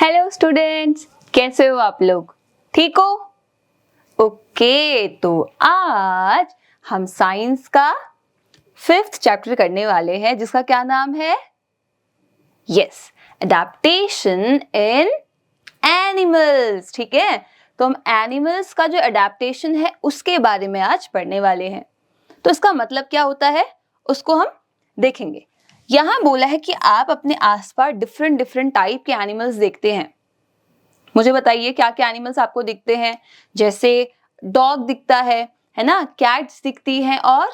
Hello students, कैसे हो आप लोग? ठीक हो? ओके, तो आज हम साइंस का 5th चैप्टर करने वाले हैं जिसका क्या नाम है? यस, एडेप्टेशन इन एनिमल्स। ठीक है, तो हम एनिमल्स का जो एडेप्टेशन है उसके बारे में आज पढ़ने वाले हैं। तो इसका मतलब क्या होता है उसको हम देखेंगे। यहाँ बोला है कि आप अपने आसपास डिफरेंट डिफरेंट टाइप के एनिमल्स देखते हैं। मुझे बताइए क्या क्या एनिमल्स आपको दिखते हैं? जैसे डॉग दिखता है ना, कैट्स दिखती हैं और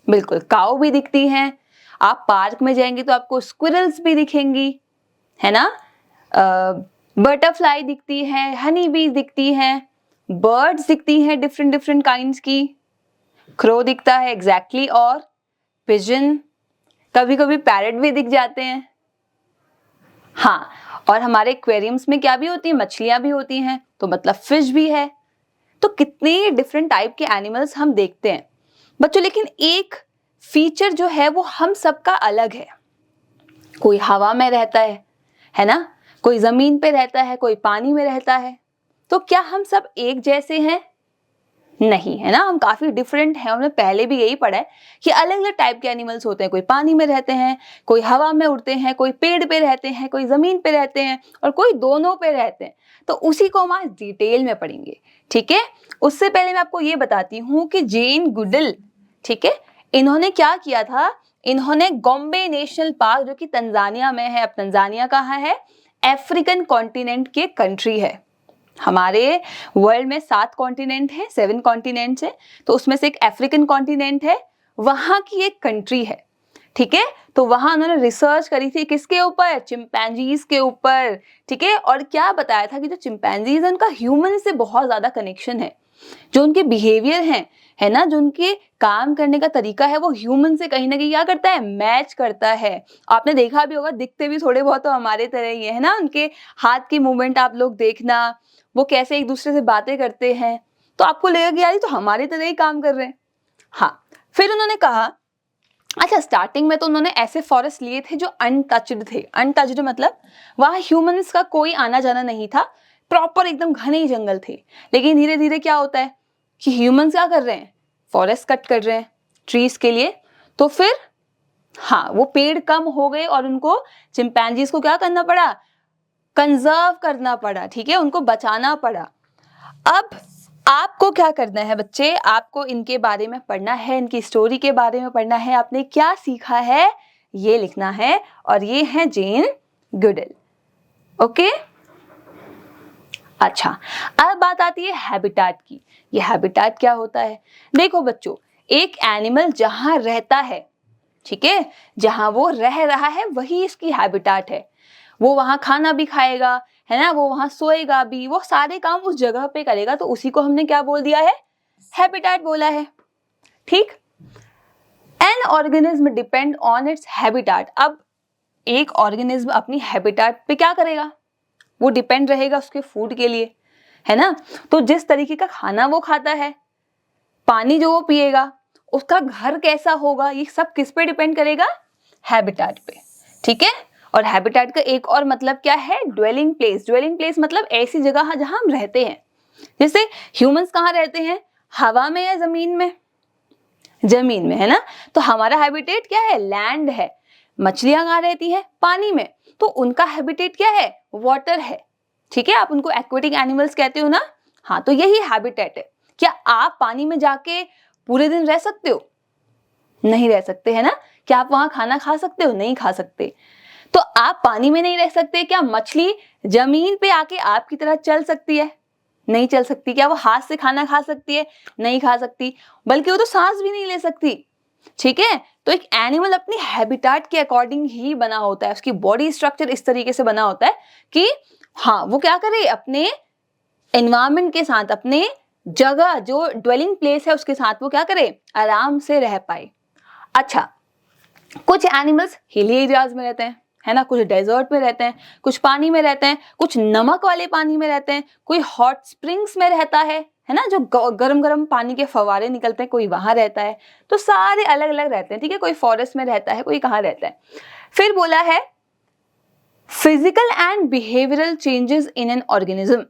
बिल्कुल काऊ भी दिखती हैं। आप पार्क में जाएंगे तो आपको स्क्विरल्स भी दिखेंगी, है ना। बटरफ्लाई दिखती है, हनी बी दिखती हैं, बर्ड्स दिखती हैं डिफरेंट डिफरेंट काइंड्स की, क्रो दिखता है एग्जैक्टली और पिजन, कभी कभी पैरट भी दिख जाते हैं। हाँ, और हमारे एक्वेरियम्स में क्या भी होती है, मछलियां भी होती हैं, तो मतलब फिश भी है। तो कितने डिफरेंट टाइप के एनिमल्स हम देखते हैं बच्चों, लेकिन एक फीचर जो है वो हम सबका अलग है। कोई हवा में रहता है ना, कोई जमीन पे रहता है, कोई पानी में रहता है। तो क्या हम सब एक जैसे हैं? नहीं, है ना, हम काफी डिफरेंट हैं। हमने पहले भी यही पढ़ा है कि अलग अलग टाइप के एनिमल्स होते हैं। कोई पानी में रहते हैं, कोई हवा में उड़ते हैं, कोई पेड़ पे रहते हैं, कोई जमीन पे रहते हैं और कोई दोनों पे रहते हैं। तो उसी को हम आज डिटेल में पढ़ेंगे। ठीक है, उससे पहले मैं आपको ये बताती हूँ कि जेन गुडिल, ठीक है, इन्होंने क्या किया था। इन्होंने गोम्बे नेशनल पार्क, जो कि तंजानिया में है, अब तंजानिया कहाँ है? अफ्रीकन कॉन्टिनेंट के कंट्री है। हमारे वर्ल्ड में 7 कॉन्टिनेंट है, 7 कॉन्टिनेंट्स है, तो उसमें से एक अफ्रीकन कॉन्टिनेंट है, वहां की एक कंट्री है। ठीक है, तो वहां उन्होंने रिसर्च करी थी किसके ऊपर? चिंपैंजीज के ऊपर। ठीक है, और क्या बताया था कि जो चिंपैंजीज है उनका ह्यूमन से बहुत ज्यादा कनेक्शन है। जो उनके बिहेवियर है ना, जो उनके काम करने का तरीका है, वो ह्यूमन से कहीं ना कहीं क्या करता है? मैच करता है। आपने देखा भी होगा, दिखते भी थोड़े बहुत तो हमारे तरह ही है ना। उनके हाथ की मूवमेंट आप लोग देखना, वो कैसे एक दूसरे से बातें करते हैं, तो आपको लगेगा कि यार ये तो हमारे तरह ही काम कर रहे हैं। हाँ, फिर उन्होंने कहा, अच्छा स्टार्टिंग में तो उन्होंने ऐसे फॉरेस्ट लिए थे जो अनटच्ड थे। अनटच्ड मतलब वहां ह्यूमंस का कोई आना जाना नहीं था, प्रॉपर एकदम घने जंगल थे। लेकिन धीरे धीरे क्या होता है कि ह्यूमंस क्या कर रहे हैं? फॉरेस्ट कट कर रहे हैं ट्रीज के लिए। तो फिर हाँ, वो पेड़ कम हो गए और उनको, चिंपैंजीज को क्या करना पड़ा? कंजर्व करना पड़ा। ठीक है, उनको बचाना पड़ा। अब आपको क्या करना है बच्चे? आपको इनके बारे में पढ़ना है, इनकी स्टोरी के बारे में पढ़ना है। आपने क्या सीखा है ये लिखना है, और ये है जेन गुडिल। ओके, अच्छा, अब बात आती है हैबिटेट की। ये हैबिटेट क्या होता है? देखो बच्चों, एक एनिमल जहां रहता है, ठीक है, जहां वो रह रहा है वही इसकी हैबिटेट है। वो वहां खाना भी खाएगा, है ना, वो वहां सोएगा भी, वो सारे काम उस जगह पे करेगा। तो उसी को हमने क्या बोल दिया है? हैबिटेट बोला है। ठीक, an organism depend on its habitat. अब एक ऑर्गेनिज्म अपनी हैबिटेट पे क्या करेगा? वो डिपेंड रहेगा उसके फूड के लिए, है ना। तो जिस तरीके का खाना वो खाता है, पानी जो वो पिएगा, उसका घर कैसा होगा, ये सब किस पे डिपेंड करेगा? हैबिटेट पे। ठीक है, और हैबिटेट का एक और मतलब क्या है? Dwelling place. ड्वेलिंग प्लेस मतलब ऐसी जगह जहां हम रहते हैं। जैसे ह्यूमंस कहाँ रहते हैं? हवा में या जमीन में? जमीन में, है ना। तो हमारा हैबिटेट क्या है? लैंड है। मछलियां कहाँ रहती हैं? पानी में। तो उनका हैबिटेट क्या है? वाटर है। ठीक है, आप उनको एक्वेटिक एनिमल्स कहते हो ना। हाँ, तो यही हैबिटेट है। क्या आप पानी में जाके पूरे दिन रह सकते हो? नहीं रह सकते, है ना। क्या आप वहां खाना खा सकते हो? नहीं खा सकते। तो आप पानी में नहीं रह सकते, क्या मछली जमीन पे आके आपकी तरह चल सकती है? नहीं चल सकती। क्या वो हाथ से खाना खा सकती है? नहीं खा सकती, बल्कि वो तो सांस भी नहीं ले सकती। ठीक है, तो एक एनिमल अपनी हैबिटेट के अकॉर्डिंग ही बना होता है। उसकी बॉडी स्ट्रक्चर इस तरीके से बना होता है कि हाँ, वो क्या करे? अपने एनवायरमेंट के साथ, अपने जगह जो ड्वेलिंग प्लेस है उसके साथ वो क्या करे? आराम से रह पाए। अच्छा, कुछ एनिमल्स हिली एरियाज में रहते हैं, है ना, कुछ डेजर्ट में रहते हैं, कुछ पानी में रहते हैं, कुछ नमक वाले पानी में रहते हैं, कोई हॉट स्प्रिंग्स में रहता है ना, जो गरम गरम पानी के फवारे निकलते हैं, कोई वहां रहता है। तो सारे अलग अलग रहते हैं। ठीक है, कोई फॉरेस्ट में रहता है, कोई कहाँ रहता है। फिर बोला है physical and behavioural changes in an organism,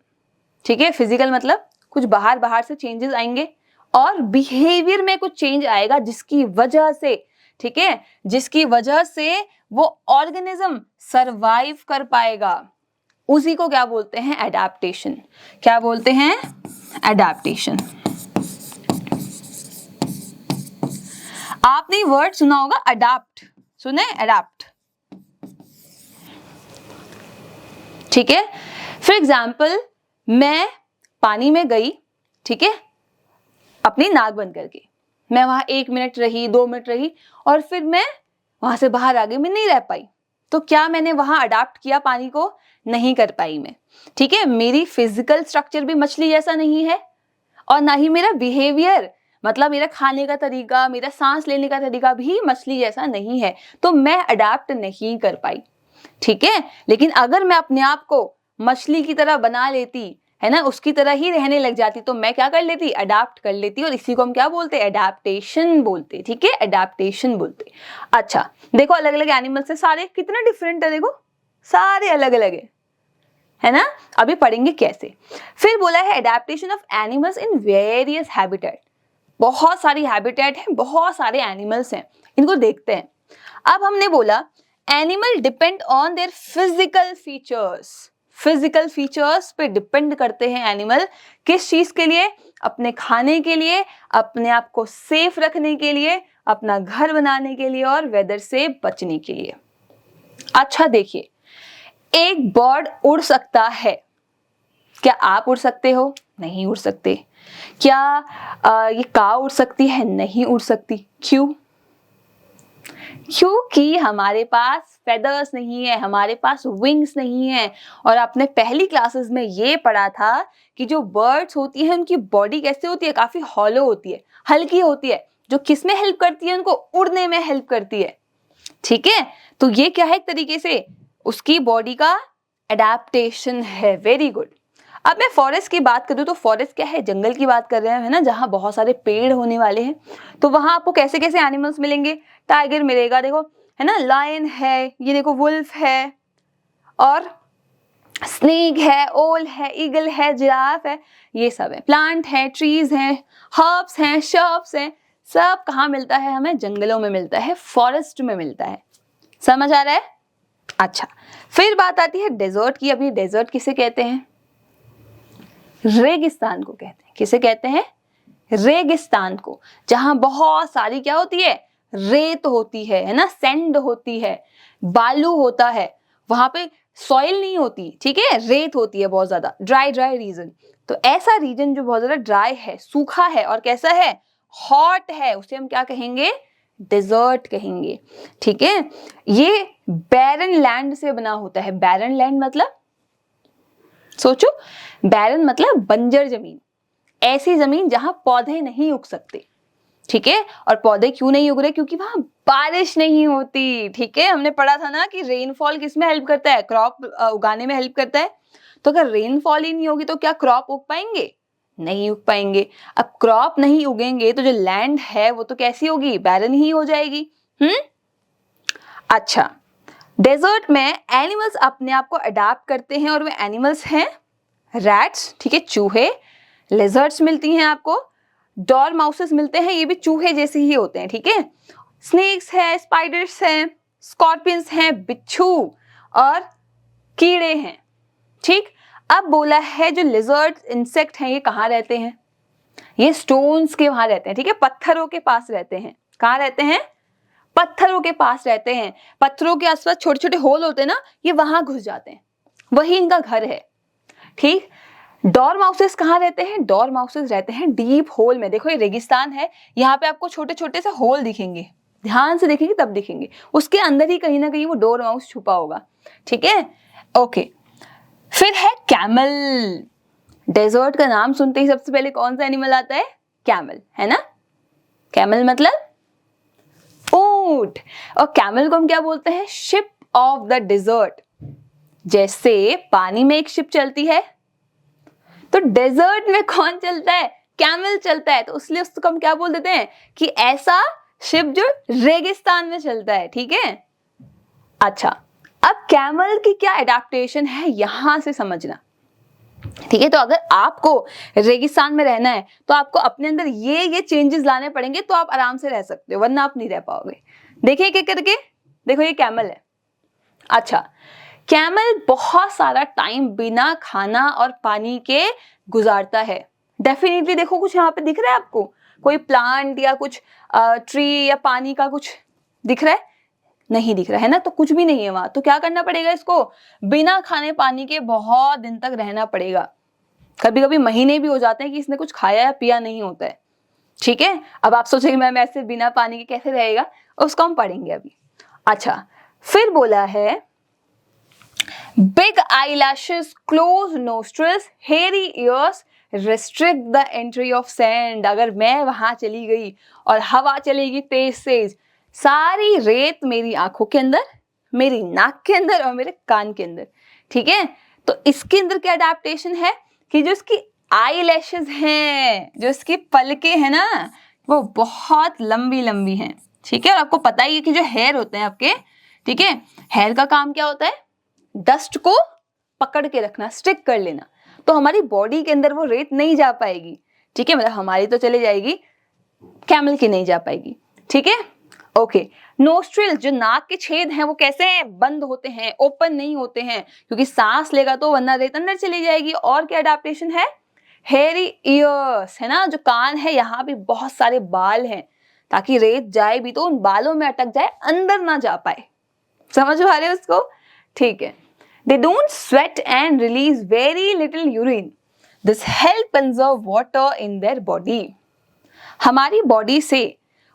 ठीक है, फिजिकल मतलब कुछ बाहर से चेंजेस आएंगे और बिहेवियर में कुछ चेंज आएगा जिसकी वजह से, ठीक है, जिसकी वजह से वो ऑर्गेनिज्म सरवाइव कर पाएगा, उसी को क्या बोलते हैं, एडाप्टेशन। क्या बोलते हैं, एडाप्टेशन। आपने वर्ड सुना होगा अडाप्ट, सुने, अडाप्ट, ठीक है। फॉर एग्जाम्पल मैं पानी में गई, ठीक है, अपनी नाक बंद करके, मैं वहां 1 मिनट रही, 2 मिनट रही और फिर मैं वहां से बाहर आ गई, मैं नहीं रह पाई। तो क्या मैंने वहां अडाप्ट किया पानी को? नहीं कर पाई मैं, ठीक है। मेरी फिजिकल स्ट्रक्चर भी मछली जैसा नहीं है और ना ही मेरा बिहेवियर, मतलब मेरा खाने का तरीका, मेरा सांस लेने का तरीका भी मछली जैसा नहीं है, तो मैं अडाप्ट नहीं कर पाई, ठीक है। लेकिन अगर मैं अपने आप को मछली की तरह बना लेती, है ना, उसकी तरह ही रहने लग जाती, तो मैं क्या कर लेती, अडाप्ट कर लेती, और इसी को हम क्या बोलते हैं, एडाप्टेशन बोलते, ठीक है, एडाप्टेशन बोलते। अच्छा देखो, अलग अलग एनिमल से सारे कितना डिफरेंट है, देखो सारे अलग अलग है ना। अभी पढ़ेंगे कैसे। फिर बोला है adaptation of animals in various habitat, बहुत सारी हैबिटेट है, बहुत सारे एनिमल्स हैं, इनको देखते हैं। अब हमने बोला animal depend on their physical features, physical features पे डिपेंड करते हैं एनिमल, किस चीज के लिए, अपने खाने के लिए, अपने आप को सेफ रखने के लिए, अपना घर बनाने के लिए और वेदर से बचने के लिए। अच्छा देखिए, एक बर्ड उड़ सकता है, क्या आप उड़ सकते हो? नहीं उड़ सकते। क्या ये काऊ उड़ सकती है? नहीं उड़ सकती। क्यों? क्योंकि हमारे पास फेदर्स नहीं है, हमारे पास विंग्स नहीं है। और आपने पहली क्लासेस में ये पढ़ा था कि जो बर्ड्स होती है उनकी बॉडी कैसे होती है, काफी हॉलो होती है, हल्की होती है, जो किस में हेल्प करती है, उनको उड़ने में हेल्प करती है, ठीक है। तो ये क्या है, एक तरीके से उसकी बॉडी का एडेप्टेशन है। Very good. अब मैं फॉरेस्ट की बात करूं तो फॉरेस्ट क्या है, जंगल की बात कर रहे हैं, है ना, जहां बहुत सारे पेड़ होने वाले हैं। तो वहां आपको कैसे कैसे एनिमल्स मिलेंगे, टाइगर मिलेगा, देखो, है ना, लायन है, ये देखो वुल्फ है, और स्नेक है, ओल है, ईगल है, जिराफ है, ये सब है। प्लांट है, ट्रीज हैं, हर्ब्स हैं, शर्ब्स हैं, सब कहाँ मिलता है, हमें जंगलों में मिलता है, फॉरेस्ट में मिलता है। समझ आ रहा है? अच्छा, फिर बात आती है डेजर्ट की। अभी डेजर्ट किसे कहते हैं? रेगिस्तान को कहते हैं। किसे कहते हैं? रेगिस्तान को, जहां बहुत सारी क्या होती है, रेत होती है ना, सैंड होती है, बालू होता है, वहां पे सॉइल नहीं होती, ठीक है, रेत होती है बहुत ज्यादा, ड्राई ड्राई रीजन। तो ऐसा रीजन जो बहुत ज्यादा ड्राई है, सूखा है और कैसा है, हॉट है, उसे हम क्या कहेंगे, डेजर्ट कहेंगे, ठीक है। ये बैरन लैंड से बना होता है। बैरन लैंड मतलब, सोचो, बैरन मतलब बंजर जमीन, ऐसी जमीन जहां पौधे नहीं उग सकते, ठीक है। और पौधे क्यों नहीं उग रहे? क्योंकि वहां बारिश नहीं होती, ठीक है। हमने पढ़ा था ना कि रेनफॉल किस में हेल्प करता है, क्रॉप उगाने में हेल्प करता है। तो अगर रेनफॉल ही नहीं होगी तो क्या क्रॉप उग पाएंगे? नहीं उग पाएंगे। अब क्रॉप नहीं उगेंगे तो जो लैंड है वो तो कैसी होगी, बैरन ही हो जाएगी। अच्छा, डेजर्ट में एनिमल्स अपने आप को अडाप्ट करते हैं और वे एनिमल्स हैं रैट्स, ठीक है, चूहे, लेजर्ड्स मिलती हैं आपको, डॉरमाउसेस मिलते हैं, ये भी चूहे जैसे ही होते हैं, ठीक है। स्नेक्स है, स्पाइडर्स हैं, स्कॉर्पियंस हैं, बिच्छू और कीड़े हैं, ठीक। अब बोला है जो लिजर्ड इंसेक्ट हैं ये कहाँ रहते हैं? ये स्टोन्स के वहां रहते हैं, ठीक है, पत्थरों के पास रहते हैं। कहाँ रहते हैं? पत्थरों के पास रहते हैं। पत्थरों के आसपास छोटे छोटे होल होते हैं ना, ये वहां घुस जाते हैं, वही इनका घर है, ठीक। डॉरमाउसेस कहाँ रहते हैं? डॉरमाउसेस रहते हैं डीप होल में। देखो ये रेगिस्तान है, यहाँ पे आपको छोटे छोटे से होल दिखेंगे, ध्यान से देखेंगे तब दिखेंगे, उसके अंदर ही कहीं ना कहीं वो डॉरमाउस छुपा होगा, ठीक है, ओके। फिर है कैमल। डेजर्ट का नाम सुनते ही सबसे पहले कौन सा एनिमल आता है? कैमल, है ना। कैमल मतलब ऊंट। और कैमल को हम क्या बोलते हैं? Ship of the desert. जैसे पानी में एक शिप चलती है तो डेजर्ट में कौन चलता है? कैमल चलता है। तो इसलिए उसको हम क्या बोल देते हैं कि ऐसा शिप जो रेगिस्तान में चलता है, ठीक है। अच्छा, अब कैमल की क्या एडेप्टेशन है यहां से समझना, ठीक है। तो अगर आपको रेगिस्तान में रहना है तो आपको अपने अंदर ये चेंजेस लाने पड़ेंगे, तो आप आराम से रह सकते हो, वरना आप नहीं रह पाओगे। देखिए क्या करके, देखो ये कैमल है। अच्छा, कैमल बहुत सारा टाइम बिना खाना और पानी के गुजारता है। डेफिनेटली देखो कुछ यहाँ पे दिख रहा है आपको, कोई प्लांट या कुछ ट्री या पानी का कुछ दिख रहा है? नहीं दिख रहा है ना, तो कुछ भी नहीं है वहां। तो क्या करना पड़ेगा इसको, बिना खाने पानी के बहुत दिन तक रहना पड़ेगा। कभी कभी महीने भी हो जाते हैं कि इसने कुछ खाया या पिया नहीं होता है, ठीक है। अब आप सोचेंगे मैम ऐसे बिना पानी के कैसे रहेगा, उसको हम पढ़ेंगे अभी। अच्छा, फिर बोला है big eyelashes, closed nostrils, hairy ears restrict the entry of sand। अगर मैं वहां चली गई और हवा चलेगी तेज तेज, सारी रेत मेरी आंखों के अंदर, मेरी नाक के अंदर और मेरे कान के अंदर, ठीक है। तो इसके अंदर क्या अडेप्टेशन है कि जो इसकी आई लैशेज हैं, जो इसकी पलकें हैं ना, वो बहुत लंबी लंबी हैं, ठीक है। और आपको पता ही है कि जो हेयर होते हैं आपके, ठीक है, हेयर का काम क्या होता है, डस्ट को पकड़ के रखना, स्टिक कर लेना। तो हमारी बॉडी के अंदर वो रेत नहीं जा पाएगी, ठीक है। मतलब हमारी तो चले जाएगी, कैमल की नहीं जा पाएगी, ठीक है। ओके, नोस्ट्रिल, जो नाक के छेद हैं वो कैसे हैं, बंद होते हैं, ओपन नहीं होते हैं, क्योंकि सांस लेगा तो वरना रेत अंदर चली जाएगी। और क्या अडेप्टेशन है, हेयरी ईयर्स, है ना, जो कान है यहाँ भी बहुत सारे बाल हैं, ताकि रेत जाए भी तो उन बालों में अटक जाए, अंदर ना जा पाए। समझ पा रहे हो उसको, ठीक है। They don't sweat and release very little urine. This help conserve water in their body. हमारी बॉडी से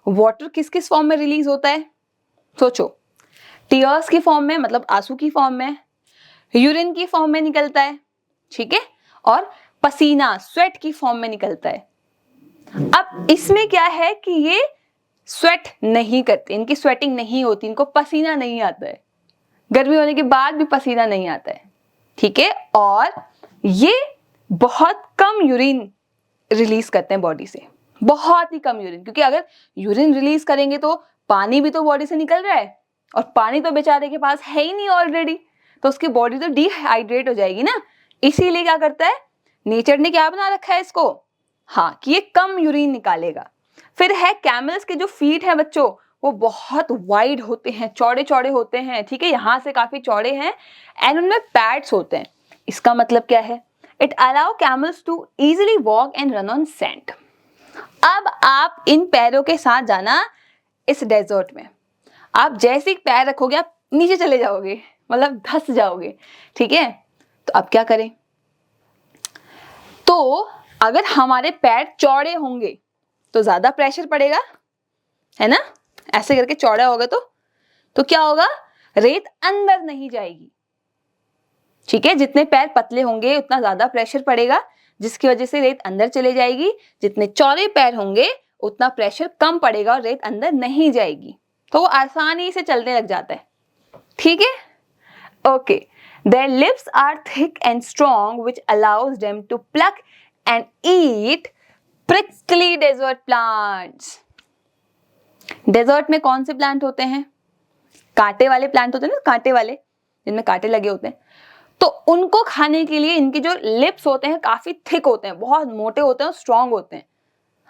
वाटर किस किस फॉर्म में रिलीज होता है, सोचो। टीयर्स की फॉर्म में, मतलब आंसू की फॉर्म में, यूरिन की फॉर्म में निकलता है, ठीक है, और पसीना, स्वेट की फॉर्म में निकलता है। अब इसमें क्या है कि ये स्वेट नहीं करते, इनकी स्वेटिंग नहीं होती, इनको पसीना नहीं आता है, गर्मी होने के बाद भी पसीना नहीं आता है, ठीक है। और ये बहुत कम यूरिन रिलीज करते हैं बॉडी से, बहुत ही कम यूरिन, क्योंकि अगर यूरिन रिलीज करेंगे तो पानी भी तो बॉडी से निकल रहा है, और पानी तो बेचारे के पास है ही नहीं ऑलरेडी, तो उसकी बॉडी तो डिहाइड्रेट हो जाएगी ना। इसीलिए क्या करता है, नेचर ने क्या बना रखा है इसको, हाँ, कि ये कम यूरिन निकालेगा। फिर है कैमल्स के जो फीट है बच्चों, वो बहुत वाइड होते हैं, चौड़े चौड़े होते हैं, ठीक है, यहाँ से काफी चौड़े हैं, एंड उनमें पैड्स होते हैं। इसका मतलब क्या है, it allow camels to easily walk and run on sand. अब आप इन पैरों के साथ जाना इस डेजर्ट में, आप जैसे ही पैर रखोगे आप नीचे चले जाओगे, मतलब धंस जाओगे, ठीक है। तो अब क्या करें, तो अगर हमारे पैर चौड़े होंगे तो ज्यादा प्रेशर पड़ेगा, है ना, ऐसे करके चौड़ा होगा तो क्या होगा, रेत अंदर नहीं जाएगी, ठीक है। जितने पैर पतले होंगे उतना ज्यादा प्रेशर पड़ेगा, जिसकी वजह से रेत अंदर चले जाएगी। जितने चौड़े पैर होंगे उतना प्रेशर कम पड़ेगा और रेत अंदर नहीं जाएगी, तो वो आसानी से चलने लग जाता है, ठीक है। Okay, their lips are thick and strong which allows them to pluck and eat prickly desert plants। Desert में कौन से प्लांट होते हैं, कांटे वाले प्लांट होते हैं ना, कांटे वाले, जिनमें कांटे लगे होते हैं, तो उनको खाने के लिए इनके जो लिप्स होते हैं काफी थिक होते हैं, बहुत मोटे होते हैं और स्ट्रांग होते हैं।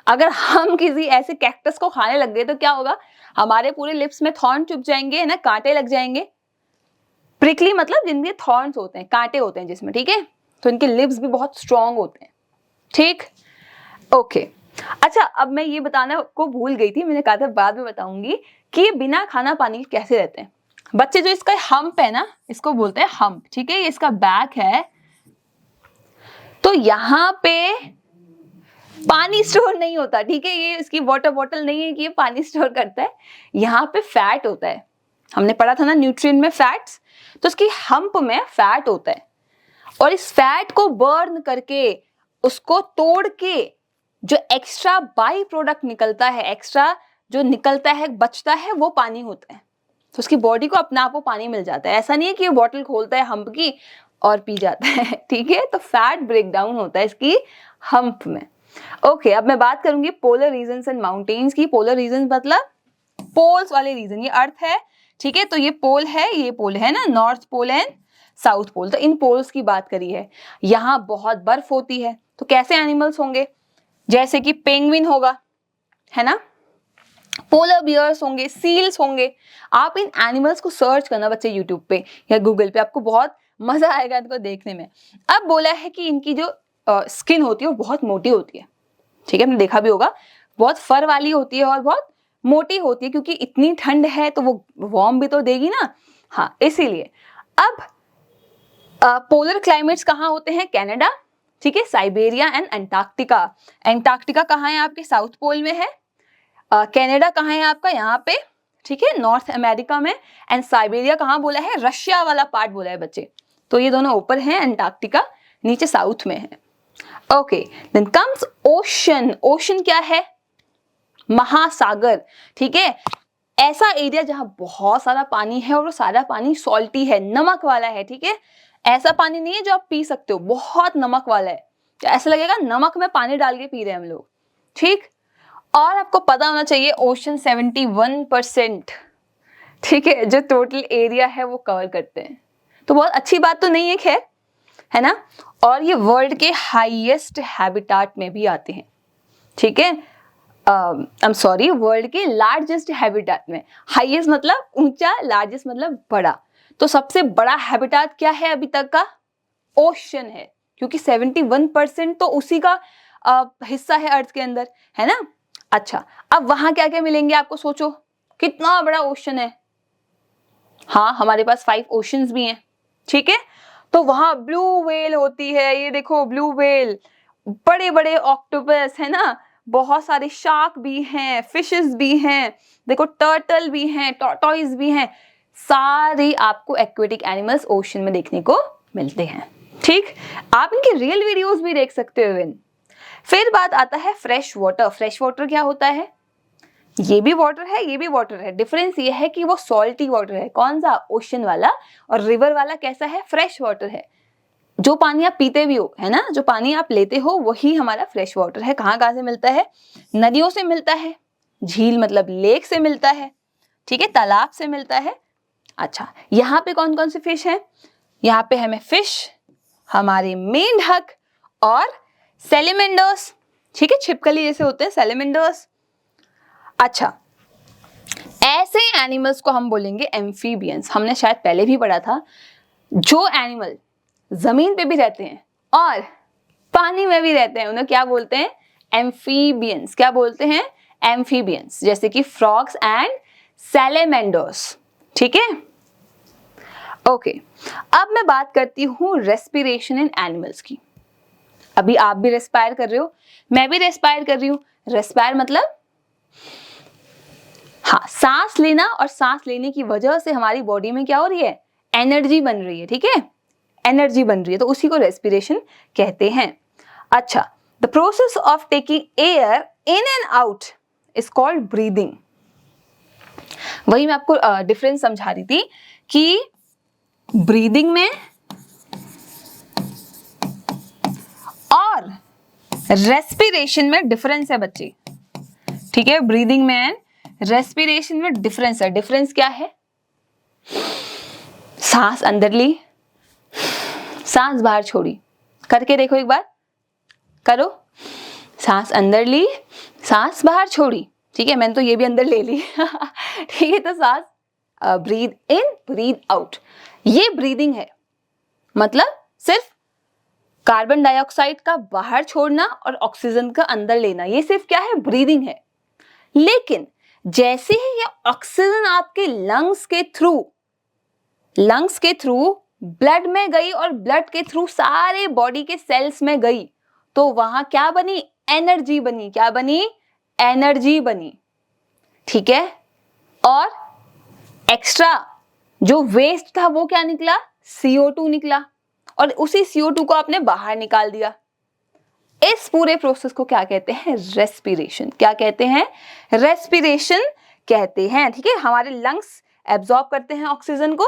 अगर हम किसी ऐसे कैक्टस को खाने लग गए तो क्या होगा, हमारे पूरे लिप्स में थॉर्न चुभ जाएंगे, है ना, कांटे लग जाएंगे। प्रिकली मतलब जिनके थॉर्न्स होते हैं, कांटे होते हैं जिसमें, ठीक है, तो इनके लिप्स भी बहुत स्ट्रांग होते हैं, ठीक। ओके, अच्छा, अब मैं ये बताना को भूल गई थी, मैंने कहा था बाद में बताऊंगी कि ये बिना खाना पानी कैसे रहते हैं बच्चे। जो इसका हम्प है ना, इसको बोलते हैं हम्प, ठीक है, ये इसका बैक है। तो यहाँ पे पानी स्टोर नहीं होता, ठीक है, ये इसकी वाटर बॉटल नहीं है कि ये पानी स्टोर करता है, यहाँ पे फैट होता है। हमने पढ़ा था ना न्यूट्रिएंट में फैट्स, तो इसकी हम्प में फैट होता है, और इस फैट को बर्न करके, उसको तोड़ के जो एक्स्ट्रा बाई प्रोडक्ट निकलता है, एक्स्ट्रा जो निकलता है, बचता है, वो पानी होता है। तो उसकी बॉडी को अपना आप वो पानी मिल जाता है। ऐसा नहीं है कि ये बॉटल खोलता है हम्प की और पी जाता है, ठीक है। तो फैट ब्रेक डाउन होता है इसकी हम्प में। ओके, अब मैं बात करूंगी पोलर रीजन्स एंड माउंटेन्स की। पोलर रीजन मतलब पोल्स वाले रीजन, ये अर्थ है, ठीक है, तो ये पोल है ना, north pole and south pole. तो इन पोल्स की बात करी है। यहाँ बहुत बर्फ होती है, तो कैसे एनिमल्स होंगे, जैसे कि पेंगुइन होगा, है ना, पोलर बियर्स होंगे, सील्स होंगे। आप इन एनिमल्स को सर्च करना बच्चे यूट्यूब पे या गूगल पे, आपको बहुत मजा आएगा इनको देखने में। अब बोला है कि इनकी जो स्किन होती है वो बहुत मोटी होती है, ठीक है, आपने देखा भी होगा, बहुत फर वाली होती है और बहुत मोटी होती है, क्योंकि इतनी ठंड है तो वो वार्म भी तो देगी ना, हाँ, इसीलिए। अब पोलर क्लाइमेट्स कहाँ होते हैं, कनाडा, ठीक है, साइबेरिया एंड अंटार्कटिका। अंटार्कटिका कहाँ है आपके, साउथ पोल में है। कनाडा कहाँ है आपका, यहाँ पे, ठीक है, नॉर्थ अमेरिका में। एंड साइबेरिया कहाँ बोला है, रशिया वाला पार्ट बोला है बच्चे। तो ये दोनों ऊपर हैं, अंटार्कटिका नीचे साउथ में है। Okay, then comes ocean. Ocean क्या है, महासागर, ठीक है, ऐसा एरिया जहां बहुत सारा पानी है और वो सारा पानी सॉल्टी है, नमक वाला है, ठीक है, ऐसा पानी नहीं है जो आप पी सकते हो, बहुत नमक वाला है, तो ऐसा लगेगा नमक में पानी डाल के पी रहे हैं हम लोग, ठीक। और आपको पता होना चाहिए ओशन 71%, ठीक है, जो टोटल एरिया है वो कवर करते हैं। तो बहुत अच्छी बात तो नहीं है, खैर, है ना। और ये वर्ल्ड के हाईएस्ट हैबिटाट में भी आते हैं, ठीक है, आई एम सॉरी, वर्ल्ड के लार्जेस्ट हैबिटाट में। हाईएस्ट मतलब ऊंचा, लार्जेस्ट मतलब बड़ा। तो सबसे बड़ा हैबिटाट क्या है अभी तक का, ओशन है, क्योंकि 71% तो उसी का हिस्सा है अर्थ के अंदर, है ना। अच्छा, अब वहां क्या क्या मिलेंगे आपको, सोचो कितना बड़ा ओशन है। हाँ, हमारे पास 5 ओशंस भी हैं, ठीक है। तो वहां ब्लू व्हेल होती है, ये देखो ब्लू व्हेल, बड़े बड़े ऑक्टोपस, है ना, बहुत सारे शार्क भी हैं, फिशेस भी हैं, देखो टर्टल भी हैं, टॉर्टोइज भी हैं, सारे आपको एक्वेटिक एनिमल्स ओशन में देखने को मिलते हैं, ठीक। आप इनके रियल वीडियोस भी देख सकते हो इवन। फिर बात आता है फ्रेश वाटर। फ्रेश वाटर क्या होता है, ये भी वाटर है, ये भी वाटर है, डिफरेंस ये है कि वो सॉल्टी वाटर है, कौन सा, ओशन वाला, और रिवर वाला कैसा है, फ्रेश वाटर है। जो पानी आप पीते भी हो, है ना, जो पानी आप लेते हो वही हमारा फ्रेश वाटर है। कहाँ कहाँ से मिलता है, नदियों से मिलता है, झील मतलब लेक से मिलता है, ठीक है, तालाब से मिलता है। अच्छा, यहाँ पे कौन कौन से फिश हैं, यहाँ पे हमें फिश, हमारे मेंढक और सैलेमेंडर्स, ठीक है, छिपकली जैसे होते हैं सैलेमेंडर्स। अच्छा, ऐसे एनिमल्स को हम बोलेंगे एम्फीबियंस। हमने शायद पहले भी पढ़ा था, जो एनिमल जमीन पे भी रहते हैं और पानी में भी रहते हैं उन्हें क्या बोलते हैं, एम्फीबियंस। क्या बोलते हैं, एम्फीबियंस, जैसे कि फ्रॉग्स एंड सैलेमेंडर्स, ठीक है। ओके, अब मैं बात करती हूँ रेस्पिरेशन इन एनिमल्स की। अभी आप भी रेस्पायर कर रहे हो, मैं भी रेस्पायर कर रही हूँ। रेस्पायर मतलब हाँ, सांस लेना, और सांस लेने की वजह से हमारी बॉडी में क्या हो रही है, एनर्जी बन रही है, ठीक है, एनर्जी बन रही है, तो उसी को रेस्पिरेशन कहते हैं। अच्छा, the process of taking air in and out is called breathing. वही मैं आपको डिफरेंस समझा रही थी कि ब्रीदिंग में और रेस्पिरेशन में डिफरेंस है बच्चे, ठीक है, ब्रीदिंग में एंड रेस्पिरेशन में डिफरेंस है। डिफरेंस क्या है, सांस अंदर ली, सांस बाहर छोड़ी, करके देखो एक बार, करो, सांस अंदर ली, सांस बाहर छोड़ी, ठीक है, मैंने तो ये भी अंदर ले ली ठीक है, तो सांस ब्रीद इन ब्रीद आउट, ये ब्रीदिंग है, मतलब सिर्फ कार्बन डाइऑक्साइड का बाहर छोड़ना और ऑक्सीजन का अंदर लेना, ये सिर्फ क्या है, ब्रीदिंग है। लेकिन जैसे ही ये ऑक्सीजन आपके लंग्स के थ्रू ब्लड में गई और ब्लड के थ्रू सारे बॉडी के सेल्स में गई, तो वहां क्या बनी, एनर्जी बनी। क्या बनी, एनर्जी बनी, ठीक है। और एक्स्ट्रा जो वेस्ट था वो क्या निकला, CO2 निकला, और उसी CO2 को आपने बाहर निकाल दिया। इस पूरे प्रोसेस को क्या कहते हैं, रेस्पिरेशन। क्या कहते हैं, रेस्पिरेशन कहते हैं, ठीक है। हमारे लंग्स एब्जॉर्ब करते हैं ऑक्सीजन को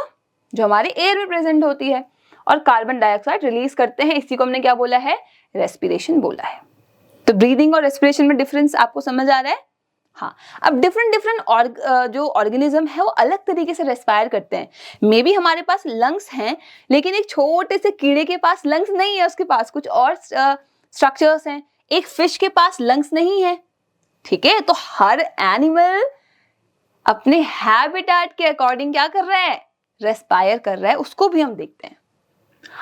जो हमारे एयर में प्रेजेंट होती है, और कार्बन डाइऑक्साइड रिलीज करते हैं, इसी को हमने क्या बोला है, रेस्पिरेशन बोला है। तो ब्रीदिंग और रेस्पिरेशन में डिफरेंस आपको समझ आ रहा है, हाँ, अब डिफरेंट डिफरेंट जो ऑर्गेनिज्म है वो अलग तरीके से रेस्पायर करते हैं। मे बी हमारे पास लंग्स हैं, लेकिन एक छोटे से कीड़े के पास लंग्स नहीं है, उसके पास कुछ और स्ट्रक्चर्स हैं। एक फिश के पास लंग्स नहीं है, ठीक है। तो हर एनिमल अपने हैबिटेट के अकॉर्डिंग क्या कर रहा है, रेस्पायर कर रहा है, उसको भी हम देखते हैं।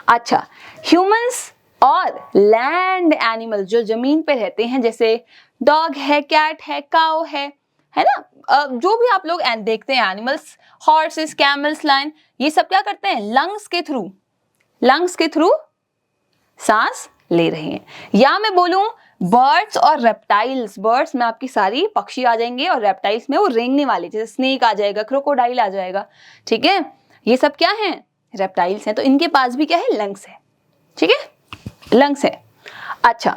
अच्छा, ह्यूमंस और लैंड एनिमल जो जमीन पे रहते हैं, जैसे डॉग है, कैट है, काउ है ना, जो भी आप लोग देखते हैं एनिमल्स, हॉर्सेस, कैमल्स, लायन, ये सब क्या करते हैं, लंग्स के थ्रू सांस ले रहे हैं। या मैं बोलूं बर्ड्स और रेप्टाइल्स, बर्ड्स में आपकी सारी पक्षी आ जाएंगे और रेप्टाइल्स में वो रेंगने वाले, जैसे स्नेक आ जाएगा, क्रोकोडाइल आ जाएगा, ठीक है। ये सब क्या है, रेप्टाइल्स हैं, तो इनके पास भी क्या है, लंग्स है, ठीक है, लंग्स है। अच्छा,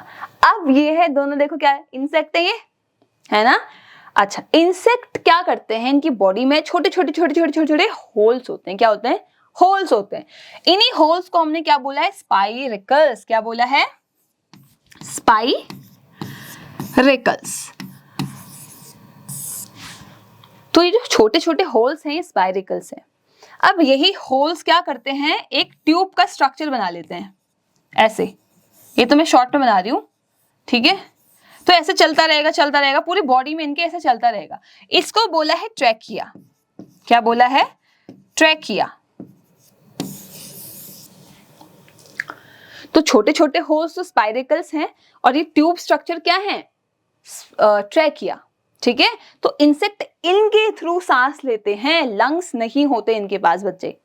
अब ये है दोनों, देखो क्या है, इंसेक्ट है ये, है ना। अच्छा, इंसेक्ट क्या करते हैं, इनकी बॉडी में छोटे छोटे होल्स होते हैं। क्या होते हैं, होल्स होते हैं। इन्हीं होल्स को हमने क्या बोला है, स्पाइरिकल्स। क्या बोला है, स्पाइरिकल्स। तो ये जो छोटे छोटे होल्स हैं ये स्पाइरिकल्स हैं। अब यही होल्स क्या करते हैं, एक ट्यूब का स्ट्रक्चर बना लेते हैं ऐसे। ये तो मैं शॉर्ट में बना रही हूं, ठीक है। तो ऐसे चलता रहेगा पूरी बॉडी में इनके, ऐसे चलता रहेगा। इसको बोला है ट्रैकिया। क्या बोला है, ट्रैकिया। तो छोटे छोटे होल्स तो स्पाइरिकल्स हैं और ये ट्यूब स्ट्रक्चर क्या है, ट्रैकिया, ठीक है। तो इंसेक्ट इनके थ्रू सांस लेते हैं, लंग्स नहीं होते इनके पास बच्चे,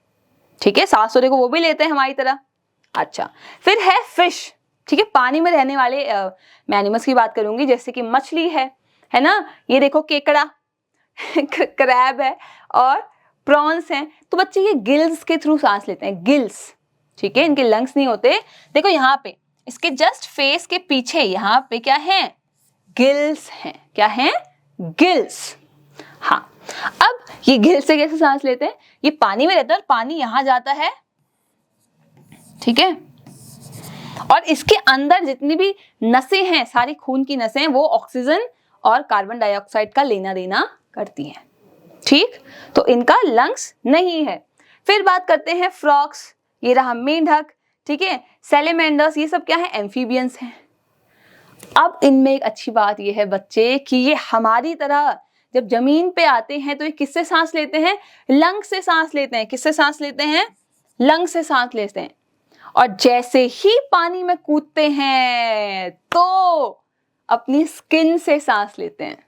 ठीक है। सांस तो देखो वो भी लेते हैं हमारी तरह। अच्छा, फिर है फिश, ठीक है, पानी में रहने वाले मैं एनिमल्स की बात करूंगी, जैसे कि मछली है ना, ये देखो केकड़ा क्रैब है और प्रॉन्स हैं। तो बच्चे ये गिल्स के थ्रू सांस लेते हैं, गिल्स, ठीक है, इनके लंग्स नहीं होते। देखो यहाँ पे इसके जस्ट फेस के पीछे यहाँ पे क्या है, गिल्स हैं। क्या है, गिल्स। हाँ, अब ये गिल्स से कैसे सांस लेते हैं, ये पानी में रहता है और पानी यहां जाता है, ठीक है, और इसके अंदर जितनी भी नसें हैं, सारी खून की नसें, वो ऑक्सीजन और कार्बन डाइऑक्साइड का लेना देना करती हैं, ठीक। तो इनका लंग्स नहीं है। फिर बात करते हैं फ्रॉग्स, ये रहा मेंढक, ठीक है, सैलेमेंडर्स, ये सब क्या है, एम्फीबियंस हैं। अब इनमें एक अच्छी बात ये है बच्चे कि ये हमारी तरह जब जमीन पे आते हैं तो ये किससे सांस लेते हैं, लंग से सांस लेते हैं। किससे सांस लेते हैं, लंग से सांस लेते हैं। और जैसे ही पानी में कूदते हैं तो अपनी स्किन से सांस लेते हैं।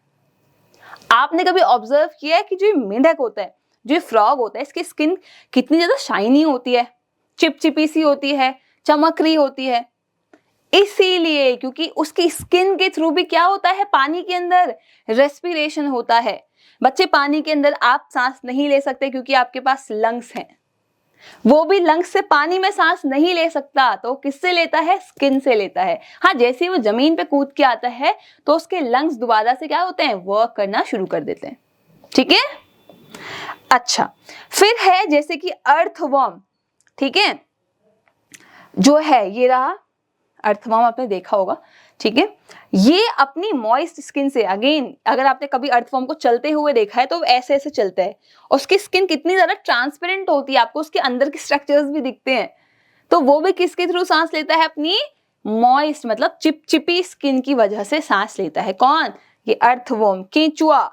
आपने कभी ऑब्जर्व किया है कि जो मेंढक होता है, जो फ्रॉग होता है, इसकी स्किन कितनी ज्यादा शाइनी होती है, चिपचिपी सी होती है, चमक रही होती है। इसीलिए क्योंकि उसकी स्किन के थ्रू भी क्या होता है, पानी के अंदर रेस्पिरेशन होता है। बच्चे, पानी के अंदर आप सांस नहीं ले सकते क्योंकि आपके पास लंग्स हैं। वो भी लंग्स से पानी में सांस नहीं ले सकता, तो किससे लेता है, स्किन से लेता है। हाँ, जैसे ही वो जमीन पे कूद के आता है तो उसके लंग्स दोबारा से क्या होते हैं, वर्क करना शुरू कर देते हैं, ठीक है। अच्छा, फिर है जैसे कि अर्थवर्म, ठीक है, जो है ये रहा अर्थवर्म, आपने देखा होगा, ठीक है। ये अपनी मॉइस्ट स्किन से, अगेन अगर आपने कभी अर्थवर्म को चलते हुए देखा है तो ऐसे ऐसे चलता है, उसकी स्किन कितनी ज्यादा ट्रांसपेरेंट होती है, आपको उसके अंदर के स्ट्रक्चर्स भी दिखते हैं। तो वो भी किसके थ्रू सांस लेता है, अपनी मॉइस्ट मतलब चिपचिपी स्किन की वजह से सांस लेता है। कौन, ये अर्थवर्म, केंचुआ।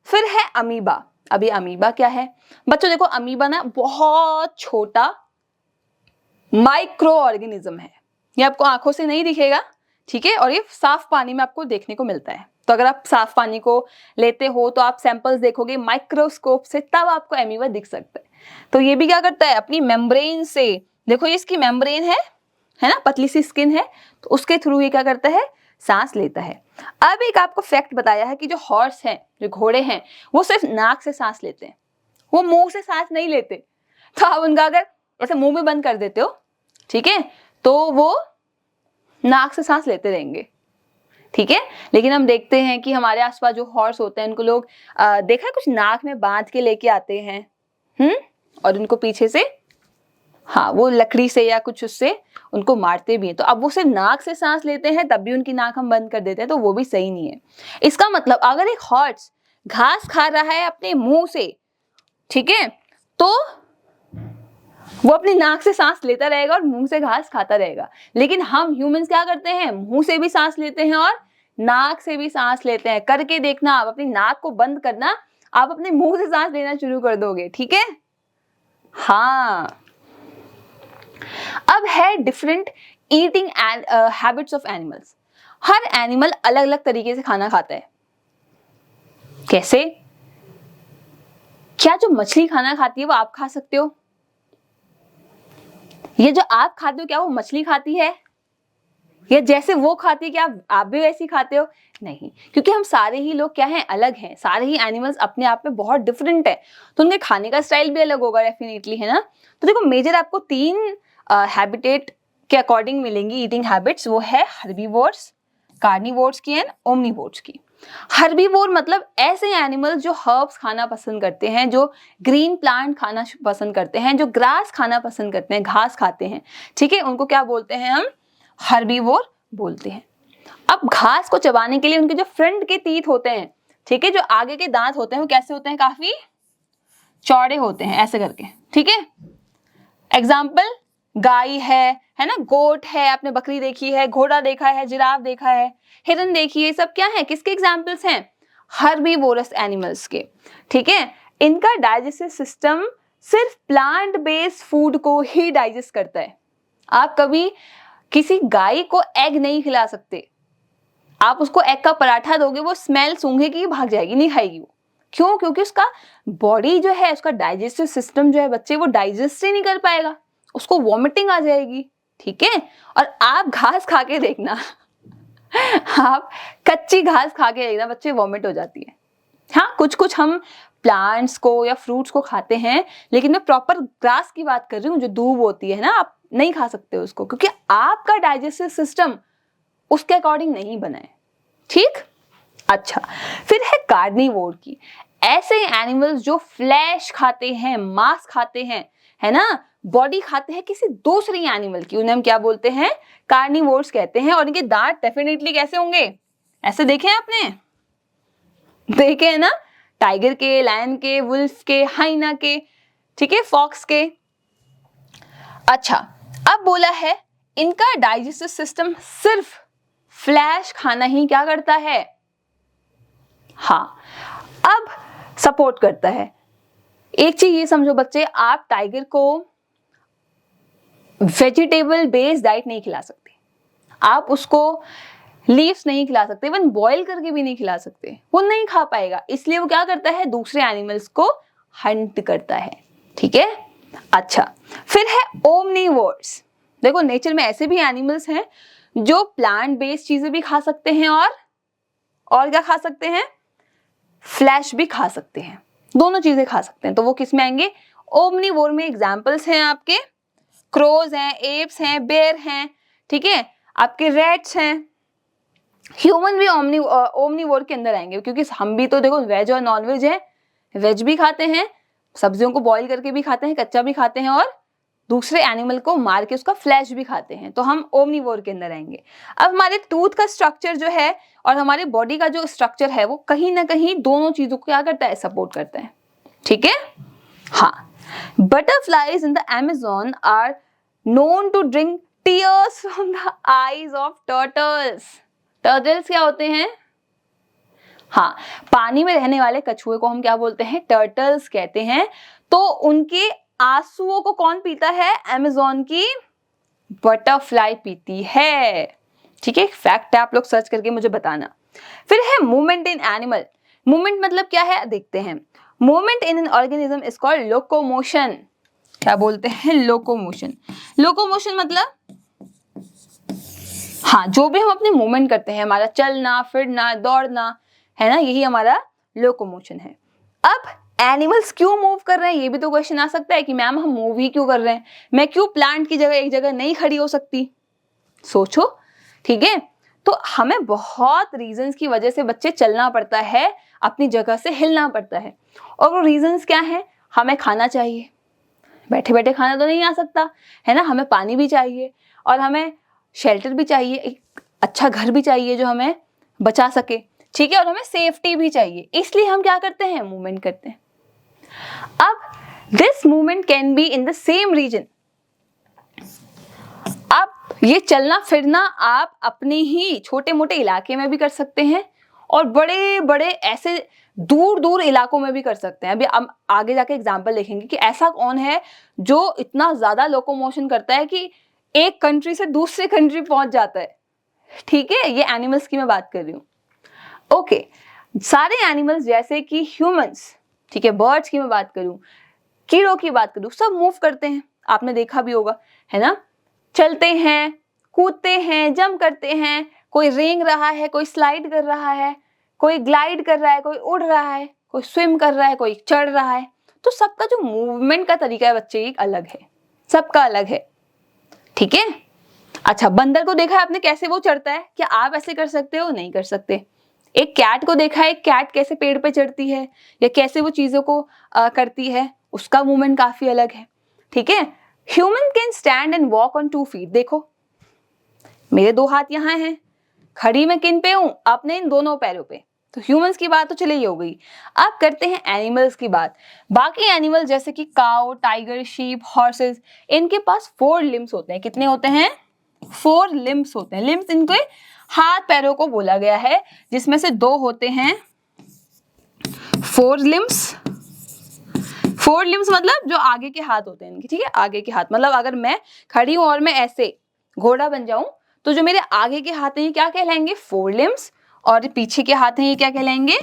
फिर है अमीबा। अभी अमीबा क्या है बच्चों, देखो अमीबा ना बहुत छोटा माइक्रो ऑर्गेनिज्म है, ये आपको आंखों से नहीं दिखेगा, ठीक है, और ये साफ पानी में आपको देखने को मिलता है। तो अगर आप साफ पानी को लेते हो तो आप सैंपल्स देखोगे माइक्रोस्कोप से, तब आपको अमीबा दिख सकता है। तो ये भी क्या करता है, अपनी मेम्ब्रेन से, देखो ये इसकी मेम्ब्रेन है ना, पतली सी स्किन है, तो उसके थ्रू ये क्या करता है, सांस लेता है। अब एक आपको फैक्ट बताया है कि जो हॉर्स हैं, जो घोड़े हैं, वो सिर्फ नाक से सांस लेते हैं, वो मुंह से सांस नहीं लेते। तो आप उनका अगर ऐसे मुंह भी बंद कर देते हो, ठीक है, तो वो नाक से सांस लेते रहेंगे, ठीक है। लेकिन हम देखते हैं कि हमारे आसपास जो हॉर्स होते हैं उनको लोग देखा है कुछ नाक में बांध के लेके आते हैं, और उनको पीछे से हाँ, वो लकड़ी से या कुछ उससे उनको मारते भी हैं। तो अब वो सिर्फ नाक से सांस लेते हैं तब भी उनकी नाक हम बंद कर देते हैं, तो वो भी सही नहीं है। इसका मतलब अगर एक हॉर्स घास खा रहा है अपने मुंह से, ठीक है, तो वो अपनी नाक से सांस लेता रहेगा और मुंह से घास खाता रहेगा। लेकिन हम ह्यूमंस क्या करते हैं, मुंह से भी सांस लेते हैं और नाक से भी सांस लेते हैं। करके देखना, आप अपनी नाक को बंद करना, आप अपने मुंह से सांस लेना शुरू कर दोगे, ठीक है। हाँ, अब है different eating and habits of animals. Her animal अलग अलग तरीके से खाना खाता है। कैसे? क्या जो मछली खाना खाती है वो आप खा सकते हो? ये जो आप खाते हो क्या वो मछली खाती है? या जैसे वो खाती है क्या आप भी वैसी खाते हो? नहीं, क्योंकि हम सारे ही लोग क्या हैं, अलग हैं। सारे ही एनिमल्स अपने आप में बहुत डिफरेंट है, तो उनके खाने का स्टाइल भी अलग होगा डेफिनेटली, है ना। तो देखो, मेजर आपको 3 हैबिटेट के अकॉर्डिंग मिलेंगी ईटिंग हैबिट्स। वो है हर्बीवोर्स, कार्निवोर्स की एंड ओमनीवोर्स की। हर्बीवोर मतलब ऐसे एनिमल्स जो हर्ब्स खाना पसंद करते हैं, जो ग्रीन प्लांट खाना पसंद करते हैं, जो ग्रास खाना पसंद करते हैं, घास खाते हैं, ठीक है, उनको क्या बोलते हैं हम, हर्बीवोर बोलते हैं। अब घास को चबाने के लिए उनके जो फ्रंट के टीथ होते हैं, ठीक है, जो आगे के दांत होते हैं वो कैसे होते हैं, काफी चौड़े होते हैं, ऐसे करके, ठीक है। एग्जाम्पल, गाय है ना, गोट है, आपने बकरी देखी है, घोड़ा देखा है, जिराफ देखा है, हिरन देखी है, सब क्या है, किसके एग्जाम्पल्स हैं, हर्बीवोरस एनिमल्स के, ठीक है। इनका डाइजेस्टिव सिस्टम सिर्फ प्लांट बेस्ड फूड को ही डाइजेस्ट करता है। आप कभी किसी गाय को एग नहीं खिला सकते। आप उसको एग का पराठा दोगे, वो स्मेल सूंघेगी, भाग जाएगी, नहीं खाएगी वो। क्यों? क्योंकि उसका बॉडी जो है, उसका डाइजेस्टिव सिस्टम जो है बच्चे, वो डाइजेस्ट ही नहीं कर पाएगा, उसको वॉमिटिंग आ जाएगी, ठीक है। और आप घास खा के देखना आप कच्ची घास खा के देखना, बच्चे वॉमिट हो जाती है। हाँ, कुछ कुछ हम प्लांट्स को या फ्रूट्स को खाते हैं, लेकिन मैं प्रॉपर ग्रास की बात कर रही हूँ, जो दूब होती है ना, आप नहीं खा सकते उसको, क्योंकि आपका डाइजेस्टिव सिस्टम उसके अकॉर्डिंग नहीं बना है, ठीक। अच्छा, फिर है कार्निवोर की। ऐसे एनिमल्स जो फ्लैश खाते हैं, मांस खाते हैं, है ना, बॉडी खाते हैं किसी दूसरी एनिमल की, उन्हें हम क्या बोलते हैं, कार्निवोर्स कहते हैं। और इनके दांत डेफिनेटली कैसे होंगे, ऐसे देखे हैं आपने, देखे है ना, टाइगर के, लायन के, वुल्फ के, हाइना के, ठीक है, फॉक्स के। अच्छा, अब बोला है इनका डाइजेस्टिव सिस्टम सिर्फ फ्लैश खाना ही क्या करता है, हाँ, अब सपोर्ट करता है। एक चीज ये समझो बच्चे, आप टाइगर को वेजिटेबल बेस्ड डाइट नहीं खिला सकते, आप उसको लीव्स नहीं खिला सकते, इवन बॉईल करके भी नहीं खिला सकते, वो नहीं खा पाएगा। इसलिए वो क्या करता है, दूसरे एनिमल्स को हंट करता है, ठीक है। अच्छा, फिर है ओमनीवोर्स। देखो, नेचर में ऐसे भी एनिमल्स हैं जो प्लांट बेस्ड चीजें भी खा सकते हैं और क्या खा सकते हैं, फ्लैश भी खा सकते हैं, दोनों चीजें खा सकते हैं। तो वो किस में आएंगे, ओमनीवोर में। एग्जाम्पल्स हैं आपके, क्रोज हैं, एप्स हैं, बेयर हैं, ठीक है, आपके रैट्स हैं। ह्यूमन भी ओमनीवोर के अंदर आएंगे, क्योंकि हम भी तो देखो वेज और नॉन वेज है, वेज भी खाते हैं, सब्जियों को बॉईल करके भी खाते हैं, कच्चा भी खाते हैं, और दूसरे एनिमल को मार के उसका फ्लैश भी खाते हैं, तो हम ओमनीवोर के अंदर आएंगे। अब हमारे टूथ का स्ट्रक्चर जो है और हमारे बॉडी का जो स्ट्रक्चर है, वो कहीं ना कहीं दोनों चीजों को क्या करता है, सपोर्ट करता है, ठीक है। हाँ, butterflies in the Amazon are known to drink tears from the eyes of turtles. Turtles क्या होते हैं, हाँ, पानी में रहने वाले कछुए को हम क्या बोलते हैं, टर्टल्स कहते हैं। तो उनके आंसुओं को कौन पीता है, अमेज़न की बटरफ्लाई पीती है, ठीक है। फैक्ट है, आप लोग सर्च करके मुझे बताना। फिर है मूवमेंट इन एनिमल। मूवमेंट मतलब क्या है, देखते हैं। Movement in an organism is called locomotion. क्या बोलते हैं, लोकोमोशन। लोकोमोशन मतलब, हाँ, जो भी हम अपने मूवमेंट करते हैं, हमारा चलना, फिरना, दौड़ना, है ना, यही हमारा लोकोमोशन है। अब एनिमल्स क्यों मूव कर रहे हैं, ये भी तो क्वेश्चन आ सकता है कि मैम हम मूव ही क्यों कर रहे हैं, मैं क्यों प्लांट की जगह एक जगह नहीं खड़ी हो सकती। सोचो, ठीक है। तो हमें बहुत रीजंस की वजह से बच्चे चलना पड़ता है, अपनी जगह से हिलना पड़ता है। और वो रीजंस क्या है, हमें खाना चाहिए, बैठे बैठे खाना तो नहीं आ सकता, है ना, हमें पानी भी चाहिए और हमें शेल्टर भी चाहिए, एक अच्छा घर भी चाहिए जो हमें बचा सके, ठीक है, और हमें सेफ्टी भी चाहिए, इसलिए हम क्या करते हैं, मूवमेंट करते हैं। अब this movement can be in the same region. अब ये चलना फिरना आप अपने ही छोटे मोटे इलाके में भी कर सकते हैं और बड़े बड़े ऐसे दूर दूर इलाकों में भी कर सकते हैं। अभी हम आगे जाके एग्जांपल देखेंगे कि ऐसा कौन है जो इतना ज्यादा लोकोमोशन करता है कि एक कंट्री से दूसरे कंट्री पहुंच जाता है, ठीक है, ये एनिमल्स की मैं बात कर रही हूँ। ओके, सारे एनिमल्स जैसे कि ह्यूमंस, ठीक है, बर्ड्स की मैं बात करूं, कीड़ों की बात करूं, सब मूव करते हैं, आपने देखा भी होगा, है ना, चलते हैं, कूदते हैं, जंप करते हैं, कोई रेंग रहा है, कोई स्लाइड कर रहा है, कोई ग्लाइड कर रहा है, कोई उड़ रहा है, कोई स्विम कर रहा है, कोई चढ़ रहा है। तो सबका जो मूवमेंट का तरीका है बच्चे एक अलग है, सबका अलग है, ठीक है। अच्छा, बंदर को देखा है आपने कैसे वो चढ़ता है, क्या आप ऐसे कर सकते हो, नहीं कर सकते। एक कैट को देखा है, कैट कैसे पेड़ पे चढ़ती है या कैसे वो चीजों को करती है, उसका मूवमेंट काफी अलग है, ठीक है। Human can stand and walk on 2 feet। देखो मेरे 2 हाथ यहाँ हैं, खड़ी मैं किन पे हूं, अपने इन दोनों पैरों पे। तो ह्यूमंस की बात तो चली ही हो गई। अब करते हैं एनिमल्स की बात। बाकी एनिमल जैसे कि काउ, टाइगर, शीप, हॉर्सेस, इनके पास 4 लिम्स होते हैं। कितने होते हैं, 4 लिम्स होते हैं। लिम्स इनके हाथ पैरों को बोला गया है, जिसमें से 2 होते हैं 4 लिम्स। 4 लिम्स मतलब जो आगे के हाथ होते हैं इनके, ठीक है, आगे के हाथ मतलब अगर मैं खड़ी हूं और मैं ऐसे घोड़ा बन जाऊं तो जो मेरे आगे के हाथ हैं ये क्या कहलाएंगे, 4 लिम्स, और पीछे के हाथ हैं ये क्या कहलाएंगे,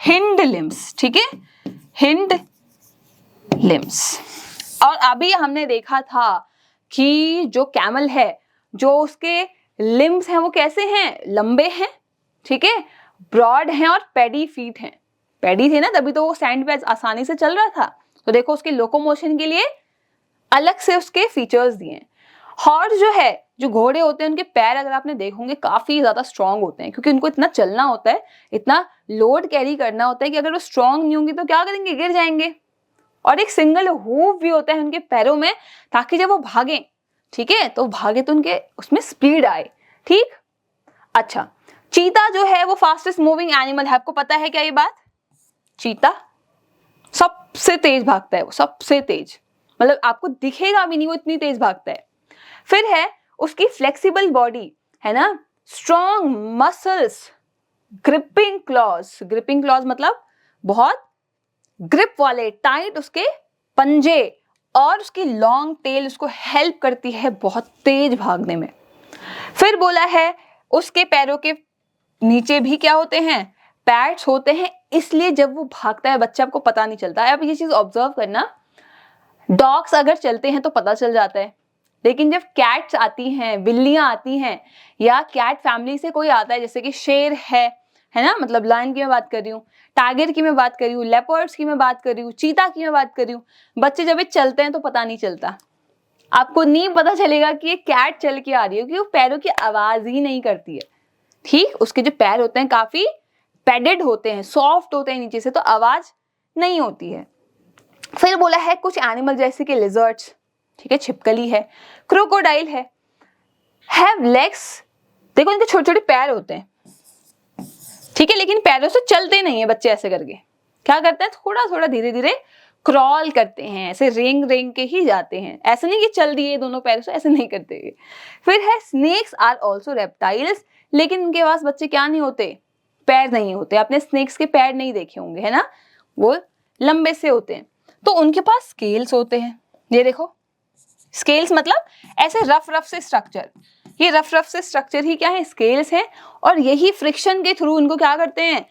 हिंड लिम्स, ठीक है, हिंड लिम्स। और अभी हमने देखा था कि जो कैमल है, जो उसके लिम्स हैं वो कैसे हैं, लंबे हैं, ठीक है, ब्रॉड हैं और पैडी फीट हैं। पैडी थे ना, तभी तो वो सैंड पे आसानी से चल रहा था। तो देखो उसके लोकोमोशन के लिए अलग से उसके फीचर्स दिए हैं। हॉर्स जो है, जो घोड़े होते हैं, उनके पैर अगर आपने देखोगे काफी ज्यादा स्ट्रांग होते हैं, क्योंकि उनको इतना चलना होता है, इतना लोड कैरी करना होता है कि अगर वो स्ट्रांग नहीं होंगे तो क्या करेंगे, गिर जाएंगे। और एक सिंगल हूफ भी होता है उनके पैरों में, ताकि जब वो भागे, ठीक है, तो भागे तो उनके उसमें स्पीड आए, ठीक। अच्छा, चीता जो है वो फास्टेस्ट मूविंग एनिमल है, आपको पता है क्या ये बात, चीता सबसे तेज भागता है, वो सबसे तेज, मतलब आपको दिखेगा भी नहीं वो इतनी तेज भागता है। फिर है उसकी फ्लेक्सिबल बॉडी, है ना, strong muscles, gripping clause. Gripping clause मतलब बहुत ग्रिप वाले टाइट उसके पंजे, और उसकी लॉन्ग टेल उसको हेल्प करती है बहुत तेज भागने में। फिर बोला है उसके पैरों के नीचे भी क्या होते हैं, पैड्स होते हैं, इसलिए जब वो भागता है बच्चा आपको पता नहीं चलता है। अब ये चीज ऑब्जर्व करना, डॉग्स अगर चलते हैं तो पता चल जाता है, लेकिन जब कैट्स आती हैं, बिल्लियां आती हैं, या कैट फैमिली से कोई आता है, जैसे कि शेर है ना, मतलब लायन की मैं बात कर रही हूँ, टाइगर की मैं बात कर रही हूँ, लेपर्ड्स की मैं बात कर रही हूँ, चीता की मैं बात कर रही हूँ, बच्चे जब ये चलते हैं तो पता नहीं चलता, आपको नहीं पता चलेगा कि ये कैट चल के आ रही है, क्योंकि वो पैरों की आवाज ही नहीं करती है, ठीक। उसके जो पैर होते हैं काफी पैडेड होते हैं, सॉफ्ट होते हैं नीचे से, तो आवाज नहीं होती है। फिर बोला है कुछ एनिमल जैसे कि लिजर्ड्स, ठीक है, छिपकली है, क्रोकोडाइल है, हैव लेग्स। देखो इनके छोटे छोटे पैर होते हैं, ठीक है, लेकिन पैरों से चलते नहीं है बच्चे, ऐसे करके क्या करते हैं, थोड़ा थोड़ा धीरे धीरे क्रॉल करते हैं, ऐसे रेंग रेंग के ही जाते हैं, ऐसे नहीं कि चल दिए दोनों पैरों से, ऐसे नहीं करते हुए। फिर है स्नेक्स आर ऑल्सो रेप्टाइल्स, लेकिन इनके पास बच्चे क्या नहीं होते, पैर नहीं होते। आपने स्नेक्स के पैर नहीं देखे होंगे, है ना, वो लंबे से होते हैं। तो उनके पास स्केल्स होते हैं, ये देखो स्केल्स मतलब ऐसे रफ रफ से स्ट्रक्चर, ये रफ रफ से स्ट्रक्चर ही क्या है, स्केल्स हैं, और यही फ्रिक्शन के थ्रू उनको क्या करते हैं,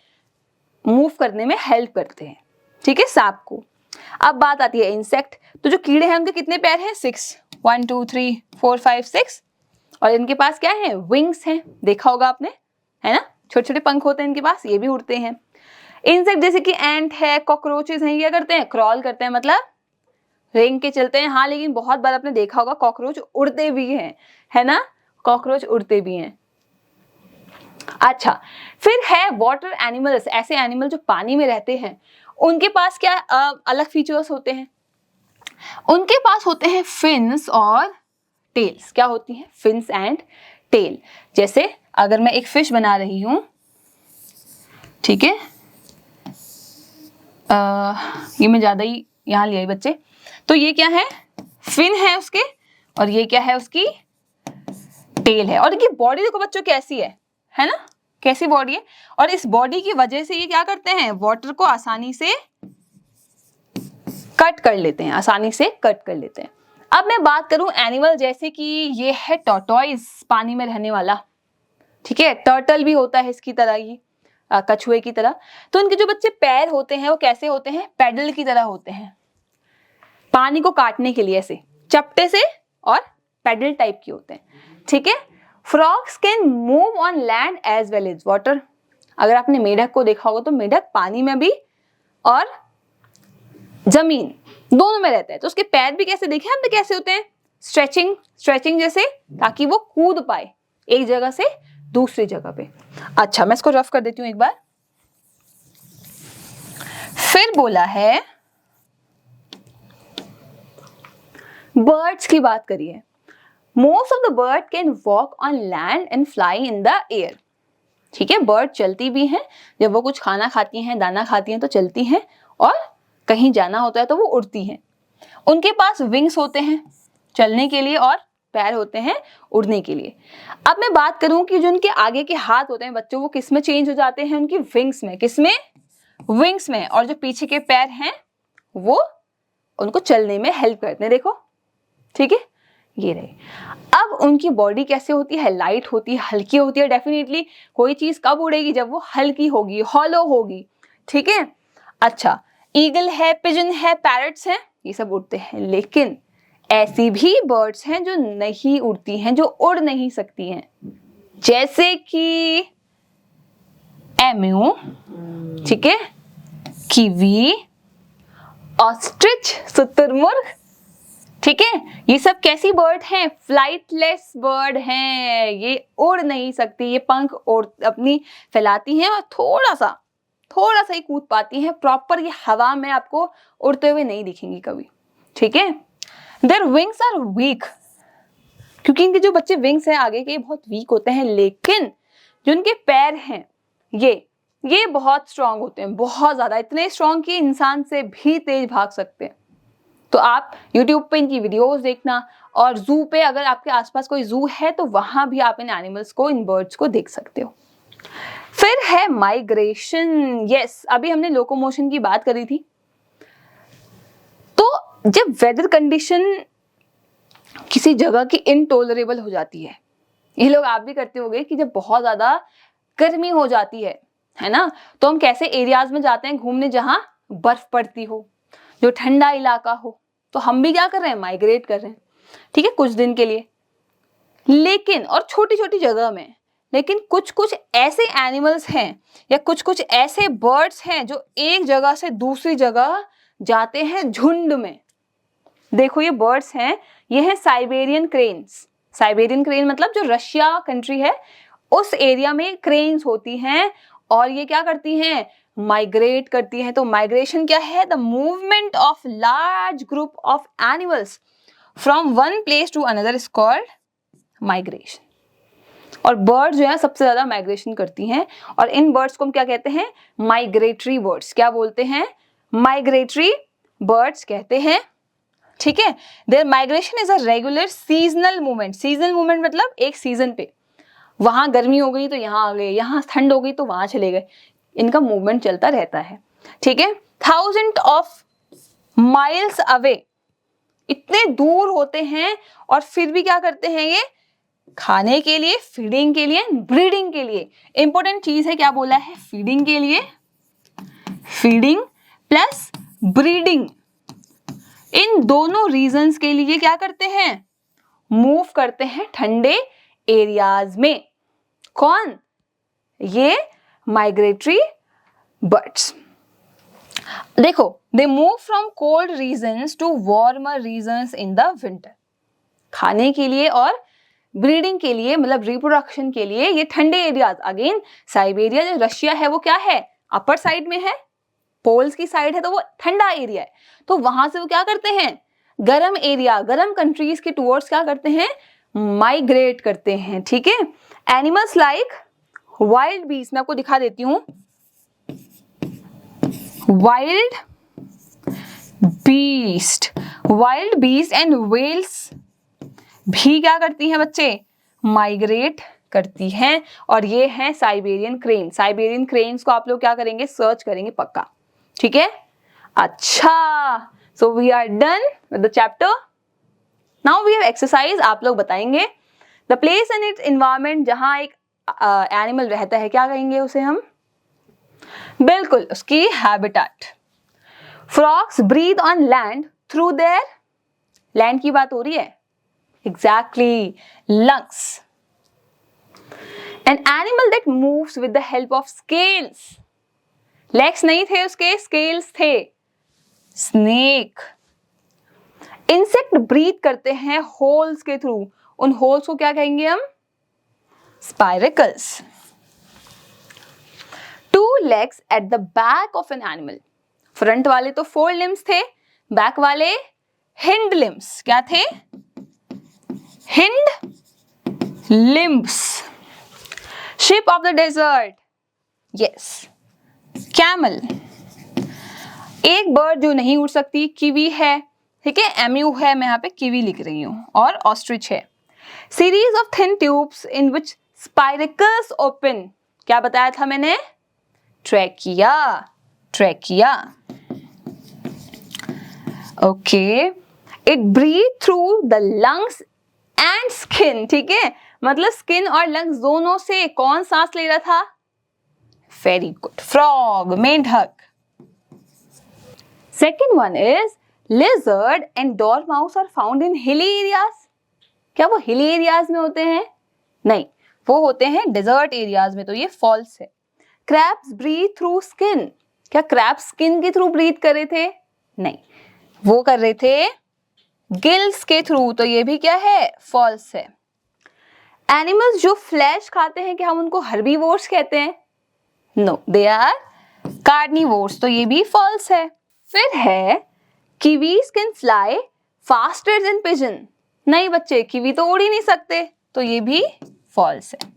मूव करने में हेल्प करते हैं, ठीक है, सांप को। अब बात आती है इंसेक्ट, तो जो कीड़े हैं उनके कितने पैर हैं, 6, 1 2 3 4 5 6, और इनके पास क्या है, विंग्स हैं, देखा होगा आपने, है ना, छोटे छोटे पंख होते हैं इनके पास, ये भी उड़ते हैं। इंसेक्ट जैसे कि एंट है, कॉकरोचेस हैं, क्या करते हैं, क्रॉल करते हैं, मतलब रेंग के चलते हैं, हाँ, लेकिन बहुत बार आपने देखा होगा कॉकरोच उड़ते भी हैं, है ना, कॉकरोच उड़ते भी हैं। अच्छा, फिर है वाटर एनिमल्स, ऐसे एनिमल जो पानी में रहते हैं, उनके पास क्या अलग फीचर्स होते हैं। उनके पास होते हैं फिन्स और टेल्स। क्या होती हैं? Fins and tail. जैसे अगर मैं एक फिश बना रही हूं, ठीक है, ये मैं ज्यादा ही यहां ले आई बच्चे, तो ये क्या है? फिन है उसके, और ये क्या है? उसकी टेल है। और ये बॉडी देखो बच्चों कैसी है ना, कैसी बॉडी है। और इस बॉडी की वजह से ये क्या करते हैं? वाटर को आसानी से कट कर लेते हैं, आसानी से कट कर लेते हैं। अब मैं बात करूं एनिमल, जैसे कि ये है टॉर्टोइज, पानी में रहने वाला, ठीक है, टर्टल भी होता है इसकी तरह ही, कछुए की तरह। तो इनके जो बच्चे पैर होते हैं वो कैसे होते हैं? पैडल की तरह होते हैं, पानी को काटने के लिए ऐसे चपटे से, और पैडल टाइप के होते हैं, ठीक है। Frogs can move on land as well as water. अगर आपने मेढक को देखा होगा तो मेढक पानी में भी और जमीन दोनों में रहता है। तो उसके पैर भी कैसे देखे हमने, कैसे होते हैं? स्ट्रेचिंग जैसे, ताकि वो कूद पाए एक जगह से दूसरी जगह पे। अच्छा, मैं इसको रफ कर देती हूं एक बार। फिर बोला है बर्ड्स की बात करिए। Most of the bird can walk on land and fly in the air. ठीक है, बर्ड चलती भी हैं, जब वो कुछ खाना खाती हैं, दाना खाती हैं तो चलती हैं, और कहीं जाना होता है तो वो उड़ती हैं। उनके पास विंग्स होते हैं चलने के लिए, और पैर होते हैं उड़ने के लिए। अब मैं बात करूं कि जो उनके आगे के हाथ होते हैं बच्चों, वो किस में चेंज हो जाते हैं? उनकी विंग्स में। किसमें? विंग्स में। और जो पीछे के पैर हैं वो उनको चलने में हेल्प करते हैं, देखो, ठीक है, ये रहे। अब उनकी बॉडी कैसे होती है? लाइट होती है, हल्की होती है। डेफिनेटली कोई चीज कब उड़ेगी? जब वो हल्की होगी, हॉलो होगी, ठीक है। अच्छा, ईगल है, पिजन है, पैरट्स हैं, ये सब उड़ते हैं। लेकिन ऐसी भी बर्ड्स हैं जो नहीं उड़ती हैं, जो उड़ नहीं सकती हैं, जैसे कि एम्यू, ठीक है, कीवी, ऑस्ट्रिच, शुतुरमुर्ग, ठीक है। ये सब कैसी बर्ड हैं? फ्लाइटलेस बर्ड हैं। ये उड़ नहीं सकती, ये पंख अपनी फैलाती हैं और थोड़ा सा ही कूद पाती हैं। प्रॉपर ये हवा में आपको उड़ते हुए नहीं दिखेंगी कभी, ठीक है। देयर विंग्स आर वीक, क्योंकि इनके जो बच्चे विंग्स हैं आगे के बहुत वीक होते हैं। लेकिन जो इनके पैर हैं ये बहुत स्ट्रांग होते हैं, बहुत ज्यादा, इतने स्ट्रांग कि इंसान से भी तेज भाग सकते हैं। तो आप YouTube पे इनकी वीडियोस देखना, और जू पे अगर आपके आसपास कोई जू है तो वहां भी आप इन एनिमल्स को, इन बर्ड्स को देख सकते हो। फिर है माइग्रेशन। यस, अभी हमने लोकोमोशन की बात करी थी। तो जब वेदर कंडीशन किसी जगह की इनटॉलरेबल हो जाती है, ये लोग आप भी करते होंगे कि जब बहुत ज्यादा गर्मी हो जाती है ना, तो हम कैसे एरियाज में जाते हैं घूमने जहां बर्फ पड़ती हो, जो ठंडा इलाका हो। तो हम भी क्या कर रहे हैं? माइग्रेट कर रहे हैं, ठीक है, कुछ दिन के लिए। लेकिन, और छोटी छोटी जगह में, लेकिन कुछ कुछ ऐसे एनिमल्स हैं या कुछ कुछ ऐसे बर्ड्स हैं जो एक जगह से दूसरी जगह जाते हैं झुंड में। देखो ये बर्ड्स हैं, ये हैं साइबेरियन क्रेन्स। साइबेरियन क्रेन मतलब जो रशिया कंट्री है उस एरिया में क्रेन्स होती हैं, और ये क्या करती हैं? माइग्रेट करती हैं। तो माइग्रेशन क्या है? The movement of large group of animals from one place to another is called migration. और बर्ड्स जो है सबसे ज्यादा माइग्रेशन करती हैं, और इन बर्ड्स को हम क्या कहते हैं? Migratory birds. क्या बोलते हैं? माइग्रेटरी बर्ड्स कहते हैं, ठीक है। Their migration is a regular seasonal movement. Seasonal movement मतलब एक सीजन पे, वहां गर्मी हो गई तो यहाँ आ गए, यहाँ ठंड हो गई तो वहां चले गए। इनका मूवमेंट चलता रहता है, ठीक है। 1000 ऑफ माइल्स अवे, इतने दूर होते हैं, और फिर भी क्या करते हैं? ये खाने के लिए, फीडिंग के लिए, ब्रीडिंग के लिए। इंपॉर्टेंट चीज है, क्या बोला है? फीडिंग के लिए, फीडिंग प्लस ब्रीडिंग, इन दोनों रीजंस के लिए क्या करते हैं? मूव करते हैं ठंडे एरियाज में। कौन? ये माइग्रेटरी बर्ड्स। देखो, they move from cold regions to warmer regions in the winter. खाने के लिए और ब्रीडिंग के लिए, मतलब रिप्रोडक्शन के लिए, ये ठंडे एरियाज। अगेन साइबेरिया जो रशिया है वो क्या है? अपर साइड में है, पोल्स की साइड है, तो वो ठंडा एरिया है। तो वहां से वो क्या करते हैं? गर्म एरिया, गर्म कंट्रीज के टूवर्ड्स क्या करते हैं, माइग्रेट करते हैं, ठीक है। एनिमल्स लाइक वाइल्ड बीस्ट, मैं आपको दिखा देती हूँ, वाइल्ड बीस्ट एंड व्हेल्स भी क्या करती हैं बच्चे, माइग्रेट करती हैं। और ये है साइबेरियन क्रेन। साइबेरियन क्रेन्स को आप लोग क्या करेंगे, सर्च करेंगे पक्का, ठीक है। अच्छा, so we are done with the chapter. Now we have exercise. आप लोग बताएंगे the place and its environment, जहां एक एनिमल रहता है, क्या कहेंगे उसे हम, बिल्कुल उसकी habitat. Frogs breathe on land through their, land की बात हो रही है, exactly, lungs. An animal that moves with the help of scales, legs नहीं थे उसके, स्केल्स थे, स्नेक। इंसेक्ट ब्रीथ करते हैं होल्स के थ्रू, उन होल्स को क्या कहेंगे हम, spiracles. Two legs at the back of an animal, front वाले तो 4 लिम्स थे, बैक वाले हिंड लिम्स, क्या थे, hind limbs. Ship of the desert, yes, camel. एक बर्ड जो नहीं उड़ सकती, कीवी है, ठीक है, एम्यू है, मैं यहाँ पे कीवी लिख रही हूं, और ऑस्ट्रिच है। Series of thin tubes in which spiracles open, क्या बताया था मैंने, trachea, trachea. Okay, it breathe through the lungs and skin, ठीक है, मतलब स्किन और लंग्स दोनों से कौन सांस ले रहा था, वेरी गुड, फ्रॉग, मेंढक। Second one is lizard and dormouse are found in hilly areas, क्या वो हिली एरियाज में होते हैं, नहीं, वो होते हैं डेजर्ट एरियाज में, तो ये फॉल्स है। क्रैब्स ब्रीथ थ्रू स्किन, क्या क्रैब स्किन के थ्रू ब्रीथ कर रहे थे, नहीं, वो कर रहे थे गिल्स के थ्रू, तो ये भी क्या है, फॉल्स है। एनिमल्स जो फ्लैश खाते हैं, क्या हम उनको हर्बीवोर्स कहते हैं, नो, दे आर कार्निवोर्स, तो ये भी फॉल्स है। फिर है Kiwis can fly faster than pigeon, नहीं बच्चे, कीवी तो उड़ ही नहीं सकते, तो ये भी फॉल्स है।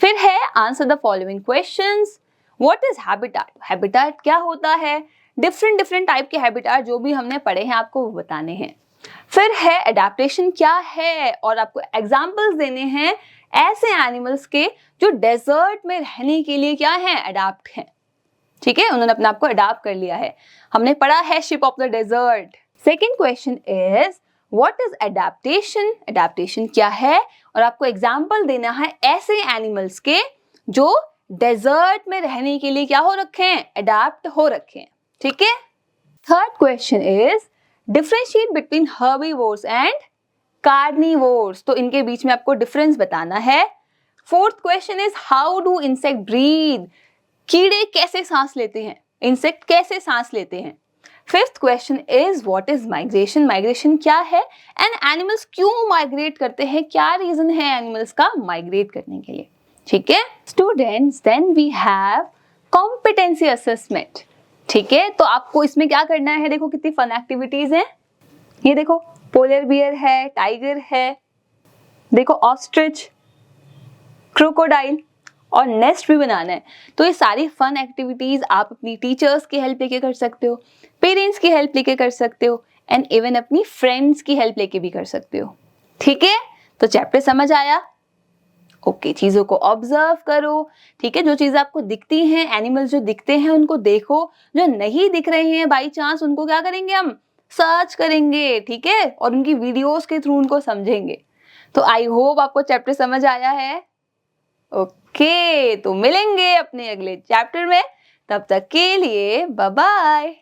फिर है answer the following questions. What is habitat, habitat क्या होता है, डिफरेंट टाइप के हैबिटेट जो भी हमने पढ़े हैं आपको वो बताने हैं। फिर है एडेप्टेशन क्या है, और आपको एग्जांपल्स देने हैं ऐसे एनिमल्स के जो डेजर्ट में रहने के लिए क्या है, अडेप्ट हैं, ठीक है, उन्होंने अपने आप को अडॉप्ट कर लिया है। हमने पढ़ा है ship of the desert. Second question is what is adaptation, adaptation क्या है, और आपको एग्जाम्पल देना है ऐसे एनिमल्स के जो डेजर्ट में रहने के लिए क्या हो रखे हैं, अडॉप्ट हो रखे हैं, ठीक है। Third question is differentiate between herbivores and carnivores, तो इनके बीच में आपको डिफरेंस बताना है। Fourth question is how do insect breathe, कीड़े कैसे सांस लेते हैं, इंसेक्ट कैसे सांस लेते हैं। Fifth question is what is migration, migration क्या है, एंड एनिमल्स क्यों माइग्रेट करते हैं, क्या रीजन है एनिमल्स का माइग्रेट करने के लिए, ठीक है students. Then we have competency assessment, ठीक है, तो आपको इसमें क्या करना है, देखो कितनी फन एक्टिविटीज हैं, ये देखो पोलर बियर है, टाइगर है, देखो ऑस्ट्रिच, क्रोकोडाइल, और नेस्ट भी बनाना है। तो ये सारी फन एक्टिविटीज आप अपनी टीचर्स की हेल्प लेके कर सकते हो, पेरेंट्स की हेल्प लेके कर सकते हो, एंड इवन अपनी फ्रेंड्स की हेल्प लेके भी कर सकते हो, ठीक है। तो चैप्टर समझ आया, ओके, चीजों को ऑब्जर्व करो, ठीक है, जो चीजें आपको दिखती हैं, एनिमल्स जो दिखते हैं उनको देखो, जो नहीं दिख रहे हैं बाई चांस उनको क्या करेंगे, हम सर्च करेंगे, ठीक है, और उनकी वीडियोस के थ्रू उनको समझेंगे। तो आई होप आपको चैप्टर समझ आया है, ओके, तो मिलेंगे अपने अगले चैप्टर में, तब तक के लिए बाय बाय।